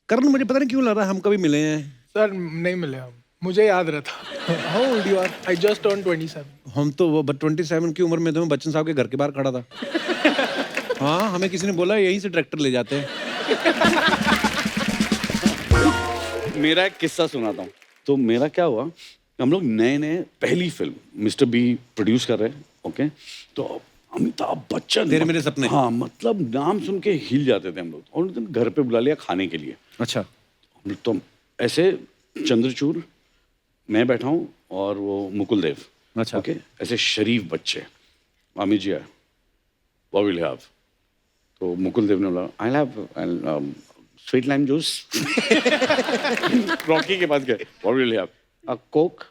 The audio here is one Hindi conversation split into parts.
करण मुझे पता नहीं क्यों लग रहा है हम कभी मिले हैं। सर नहीं मिले हम, मुझे याद रहता। How old you are? I just turn 27। हम तो वो 27 की उम्र में तो मैं बच्चन साहब के घर के बाहर खड़ा था। हाँ, हमें किसी ने बोला यहीं से ट्रैक्टर ले जाते हैं। मेरा एक किस्सा सुनाता हूँ। तो मेरा क्या हुआ, हम लोग नए नए पहली फिल्म मिस्टर बी प्रोड्यूस कर रहे हैं, ओके। तो अमिताभ बच्चन, तेरे मेरे सपने। हाँ, मतलब नाम सुन के हिल जाते थे हम लोग। और उन दिन घर पे बुला लिया खाने के लिए। अच्छा। हम लोग तो ऐसे चंद्रचूड़, मैं बैठा हूँ और वो मुकुल देव, अच्छा। ओके, ऐसे शरीफ बच्चे। अमित जी आए, व्हाट विल यू हैव? तो मुकुल देव ने बोला I have sweet lime juice. Rocky के पास गए, what will you have? Coke,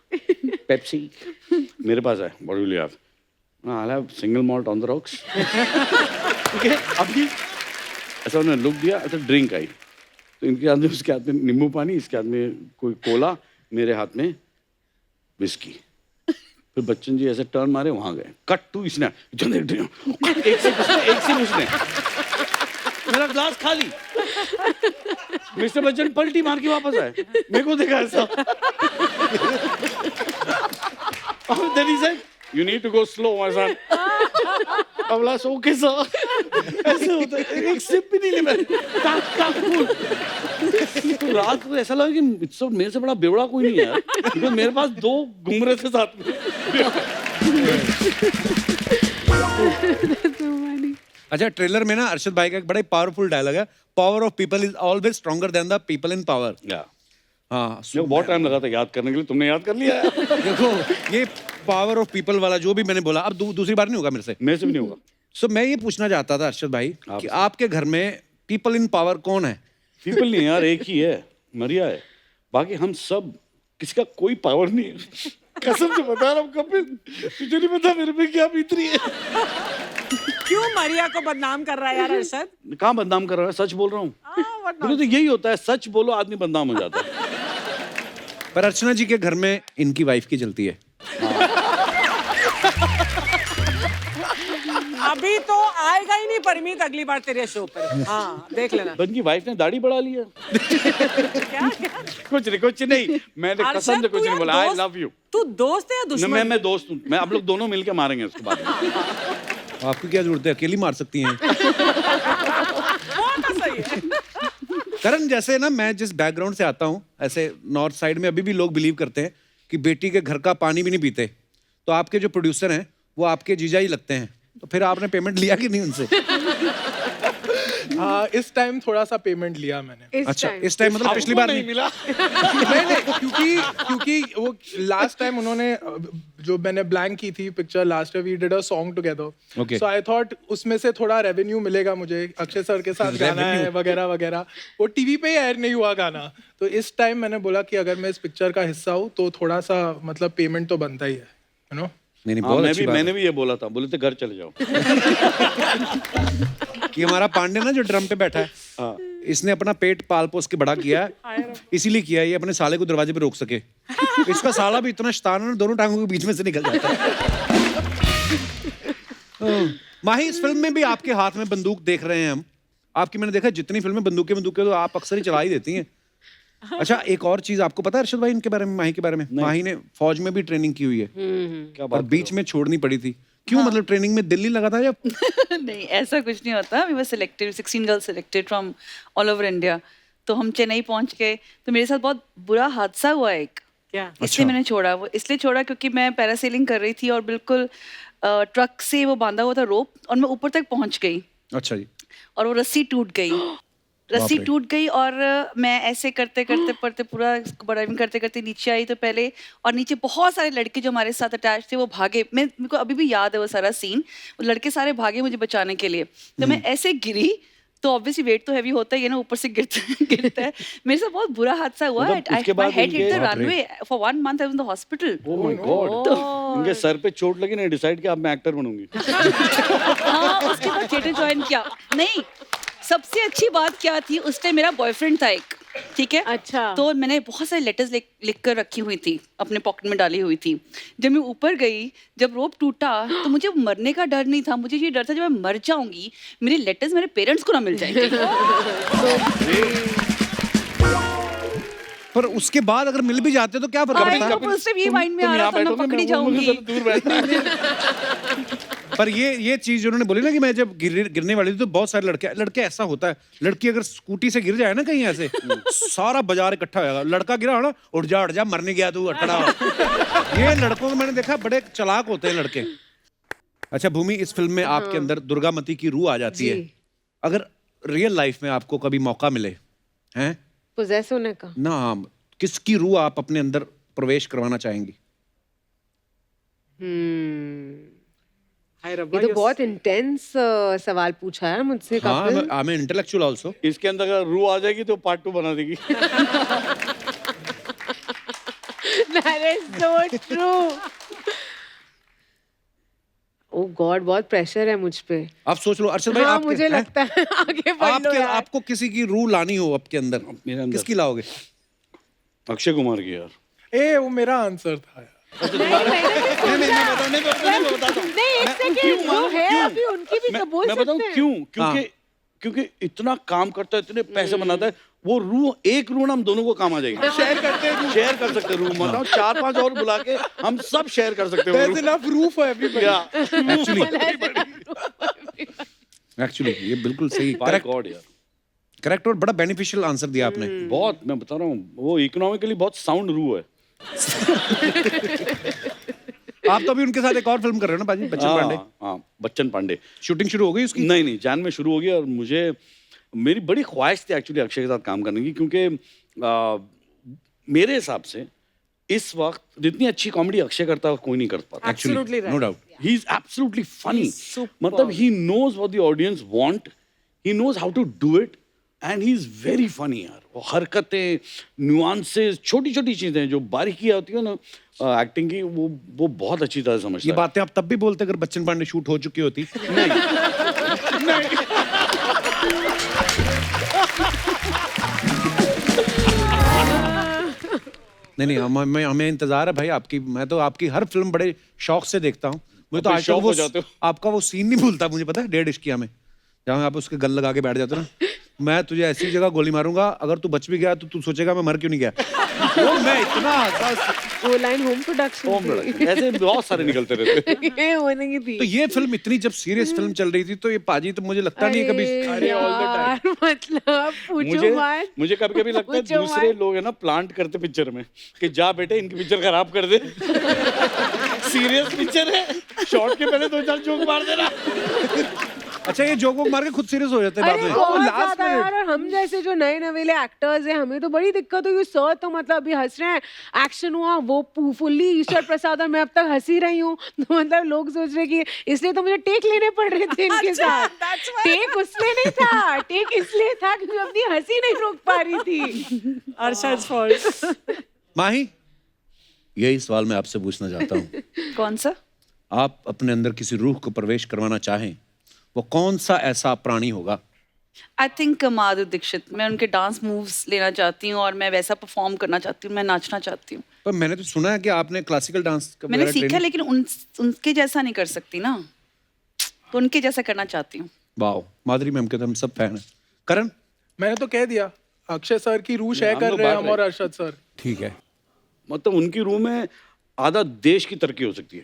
Pepsi. मेरे पास है, what will you have? I have single malt on the rocks. ठीक है, अभी ऐसा उन्होंने लुक दिया, अच्छा ड्रिंक आई। तो इनके हाथ में, उसके हाथ में नींबू पानी, इसके हाथ में कोई कोला, मेरे हाथ में विस्की। फिर बच्चन जी ऐसे टर्न मारे, वहां गए, कट टू इसने एक से उसने मेरा ग्लास खाली। मिस्टर बच्चन पलटी मार के वापस आए, मेरे को देखा ऐसा। Then he said, you need to go slow, my son. अब लास्ट ओके सर, ऐसे होता है, एक सिप भी नहीं ले मैंने, तो रात को ऐसा लगा कि सब मेरे से बड़ा बेवड़ा कोई नहीं है यार, क्योंकि मेरे पास 2 घूम रहे थे साथ में। अच्छा, ट्रेलर में ना अर्शद भाई का एक बड़ा ही पावरफुल डायलॉग है, power of people is always stronger than the people in power. हाँ, बहुत टाइम लगा था याद करने के लिए, तुमने याद कर लिया। देखो ये पावर ऑफ पीपल वाला जो भी मैंने बोला, अब दूसरी बार नहीं होगा मेरे से। मेरे से भी नहीं होगा। सो मैं ये पूछना चाहता था अर्शद भाई कि आपके घर में पीपल इन पावर कौन है? पीपल नहीं यार, एक ही है, मरिया है। बाकी हम सब, किसी का कोई पावर नहीं है। कसम से बता रहा हूँ कपिल, तुझे नहीं पता मेरे पे क्या बीत रही है। क्यों मरिया को बदनाम कर रहा है यार अर्शद? कहाँ बदनाम कर रहा है, सच बोल रहा हूँ। तो यही होता है, सच बोलो आदमी बदनाम हो जाता है। पर अर्चना जी के घर में इनकी वाइफ की चलती है। अभी तो आएगा ही नहीं परमीत अगली बार तेरे शो पर। हाँ, देख लेना। बन की वाइफ ने दाढ़ी बढ़ा ली है। क्या क्या? कुछ नहीं, मैंने कसम से कुछ नहीं बोला। I love you. तू दोस्त है या दुश्मन? मैं दोस्त हूँ, मैं, आप लोग दोनों मिलके मारेंगे उसके बाद। आपकी क्या जरूरत है, अकेली मार सकती हैं। सही है। करण, जैसे ना मैं जिस बैकग्राउंड से आता हूँ, ऐसे नॉर्थ साइड में अभी भी लोग बिलीव करते हैं कि बेटी के घर का पानी भी नहीं पीते। तो आपके जो प्रोड्यूसर हैं वो आपके जीजा ही लगते हैं, तो फिर आपने पेमेंट लिया कि नहीं उनसे? हाँ, इस टाइम थोड़ा सा पेमेंट लिया मैंने। अच्छा, इस टाइम मतलब पिछली बार नहीं मिला। नहीं, क्योंकि वो लास्ट टाइम उन्होंने, जो मैंने ब्लैंक की थी picture last, we did a song together, so I thought उसमें से थोड़ा रेवेन्यू मिलेगा मुझे, अक्षय सर के साथ गाना है वगैरह वगैरह। वो टीवी पे ही एयर नहीं हुआ गाना, तो इस टाइम मैंने बोला कि अगर मैं इस पिक्चर का हिस्सा हूँ तो थोड़ा सा मतलब पेमेंट तो बनता ही है, यू नो। नहीं, बहुत अच्छी बात मैंने भी ये बोला था, बोले थे घर चले जाओ। कि हमारा पांडे ना जो ड्रम पे बैठा है, इसने अपना पेट पाल पोस के बड़ा किया है, इसीलिए किया है ये अपने साले को दरवाजे पे रोक सके। इसका साला भी इतना शैतान है, दोनों टांगों के बीच में से निकल जाता है। माही, इस फिल्म में भी आपके हाथ में बंदूक देख रहे हैं हम। आपकी मैंने देखा जितनी फिल्में बंदूकें तो आप अक्सर ही चला ही देती हैं। अच्छा, एक और चीज आपको पता है अर्शद भाई इनके बारे में, माही के बारे में? माही ने फौज में भी ट्रेनिंग की हुई है। क्या और बात बीच में छोड़नी पड़ी थी। क्यों? मतलब ट्रेनिंग में दिल्ली लगा था या? नहीं, ऐसा कुछ नहीं होता। We were selected, 16 girls selected from all over India. तो हम चेन्नई पहुंच गए, तो मेरे साथ बहुत बुरा हादसा हुआ एक। क्या? इसलिए मैंने छोड़ा, वो इसलिए छोड़ा क्योंकि मैं पैरासेलिंग कर रही थी और बिल्कुल ट्रक से वो बांधा हुआ था रोप, और मैं ऊपर तक पहुंच गई। अच्छा जी। और वो रस्सी टूट गई। रस्सी टूट गई और मैं ऐसे करते करते पूरा ड्राइविंग करते करते नीचे आई। तो पहले, और नीचे बहुत सारे लड़के जो हमारे साथ अटैच थे वो भागे। मेरे को अभी भी याद है वो सारा सीन। वो लड़के सारे भागे मुझे बचाने के लिए। तो मैं ऐसे गिरी, तो ऑब्वियसली वेट तो हैवी होता ही है ना, ऊपर से गिरता है। मेरे साथ बहुत बुरा हादसा हुआ। My head hit the runway for 1 month. I was in the hospital. Oh my God. इनके सर पे चोट लगी ना, डिसाइड किया अब मैं एक्टर बनूंगी। हाँ, उसके बाद थिएटर ज्वाइन किया। नहीं, सबसे अच्छी बात क्या थी, उस टाइम मेरा बॉयफ्रेंड था एक, ठीक है? अच्छा। तो मैंने बहुत सारी लेटर्स लिख कर रखी हुई थी, अपने पॉकेट में डाली हुई थी। जब मैं ऊपर गई, जब रोप टूटा, तो मुझे मरने का डर नहीं था, मुझे ये डर था जब मैं मर जाऊंगी मेरी लेटर्स मेरे पेरेंट्स को ना मिल जाएंगे। पर उसके बाद अगर मिल भी जाते तो क्या फर्क आई पड़ता तो सिर्फ ये माइंड में आ तुम रहा यहाँ था मैं बैठोगे, पकड़ी मैं वो मुझे जाऊंगी जरा दूर बैठना है। है? पर ये चीज उन्होंने बोली ना कि मैं जब गिरने वाली थी तो बहुत सारे लड़के ऐसा होता है, लड़की अगर स्कूटी से गिर जाए ना कहीं ऐसे सारा बाजार इकट्ठा होगा, लड़का गिरा हो ना उठ जा मरने गया तू अटड़ा। ये लड़कों को मैंने देखा बड़े चालाक होते हैं लड़के। अच्छा भूमि, इस फिल्म में आपके अंदर दुर्गामती की रूह आ जाती है। अगर रियल लाइफ में आपको कभी मौका मिले हैं पोजेस होने का, ना, किसकी रूह आप अपने अंदर प्रवेश करवाना चाहेंगी? हाय ये रब्बा, तो बहुत इंटेंस सवाल पूछा है मुझसे हाँ, Kapil. I am intellectual also. इसके अंदर अगर रूह आ जाएगी तो पार्ट 2 बना देगी। That is so true. Oh God, बहुत प्रेशर है मुझ पे। आप सोच लो अरशद भाई, हाँ, आपके मुझे लगता है आगे बढ़ लो यार। आपको किसी की रूह लानी हो आपके अंदर, मेरे अंदर किसकी लाओगे? अक्षय कुमार की यार। वो मेरा आंसर था यार। नहीं, एक सेकंड, वो है अभी उनकी भी तो बोल मैं बताऊं सकते हैं। क्यों? क्योंकि इतना काम करता है, इतने पैसे बनाता है, वो रूह, एक रूह ना हम दोनों को काम आ जाएगी। शेयर कर सकते हैं रूह, मतलब 4-5 और बुला के हम सब शेयर कर सकते हैं वो There's रूह। enough roof for everybody. Actually ये बिल्कुल सही, By करेक्ट God यार, करेक्ट, और बड़ा बेनिफिशियल आंसर दिया आपने। बहुत, मैं बता रहा हूँ, वो इकोनॉमिकली बहुत साउंड रूह है। आप तो अभी उनके साथ एक और फिल्म कर रहे हो ना बाजी, बच्चन पांडे। हाँ, बच्चन पांडे। शूटिंग शुरू हो गई उसकी? नहीं, जान में शुरू हो गया, और मेरी बड़ी ख्वाहिश थी एक्चुअली अक्षय के साथ काम करने की, क्योंकि मेरे हिसाब से इस वक्त जितनी अच्छी कॉमेडी अक्षय करता है कोई नहीं कर पाता। Absolutely right. No doubt. He is absolutely funny. He's superb. मतलब he knows what the audience want, he knows how to do it, and he is very funny यार। वो हरकतें, न्यूआंसेस, छोटी छोटी चीजें जो बारीकियां होती है ना एक्टिंग की, वो बहुत अच्छी तरह समझता ये है। बातें आप तब भी बोलते अगर बच्चन पांडे शूट हो चुकी होती? नहीं, हमें इंतजार है भाई आपकी। मैं तो आपकी हर फिल्म बड़े शौक से देखता हूँ। मुझे तो अब आज शौक तक हो जाते हो। आपका वो सीन नहीं भूलता, मुझे पता है 1.5 इश्किया में, जहाँ आप उसके गल लगा के बैठ जाते हो ना, मैं तुझे ऐसी जगह गोली मारूंगा, अगर तू बच भी गया तो तू सोचेगा मैं मर क्यों नहीं गया। वो मैं इतना वो लाइन होम प्रोडक्शन ऐसे बहुत सारे निकलते रहते। ये होने की थी। तो ये फिल्म इतनी जब सीरियस फिल्म चल रही थी तो ये पाजी तो मुझे लगता नहीं है कभी। अरे यार, मतलब पूछो मत। मुझे कभी कभी लगता है पूछो दूसरे मत। लोग है ना प्लांट करते पिक्चर में कि जा बेटे इनकी पिक्चर खराब कर दे। सीरियस पिक्चर है, शॉर्ट के पहले 2-4 जोक मार देना। अच्छा, ये जोक वोक मार के खुद सीरियस हो जाते हैं बाद अरे में। बहुत last ज्यादा यार, और हम जैसे जो नए नवेले एक्टर्स हैं हमें तो बड़ी दिक्कत हुई। सर तो मतलब अभी हंस रहे हैं, एक्शन हुआ वो फुल्ली ईश्वर प्रसाद, और मैं अब तक हंसी रही हूँ। तो मतलब लोग सोच रहे कि इसलिए तो मुझे टेक लेने पड़ रहे थे इनके साथ। that's why. टेक उसलिए नहीं था, टेक इसलिए था क्योंकि अपनी हंसी नहीं रोक पा रही थी। Arshad's fault. माही, यही सवाल मैं आपसे पूछना चाहता हूँ। कौन सा? आप अपने अंदर किसी रूह को प्रवेश करवाना चाहें, वो कौन सा ऐसा प्राणी होगा? I think Madhuri Dixit. मैं उनके डांस मूव्स लेना चाहती हूँ और मैं वैसा परफॉर्म करना चाहती हूँ, मैं नाचना चाहती हूँ। पर मैंने तो सुना है कि आपने क्लासिकल डांस का मैंने वगैरह सीखा, ट्रेनिंग- लेकिन उनके जैसा नहीं कर सकती ना, तो उनके जैसा करना चाहती हूँ। वाओ, माधुरी मैम के तो हम सब फैन हैं। करण? मैंने तो कह दिया, अक्षय सर की रूह शेयर हम कर लोग रहे हैं बांट हम और रहे अरशद सर। ठीक है। मतलब उनकी रूह में आधा देश की तरक्की हो सकती है।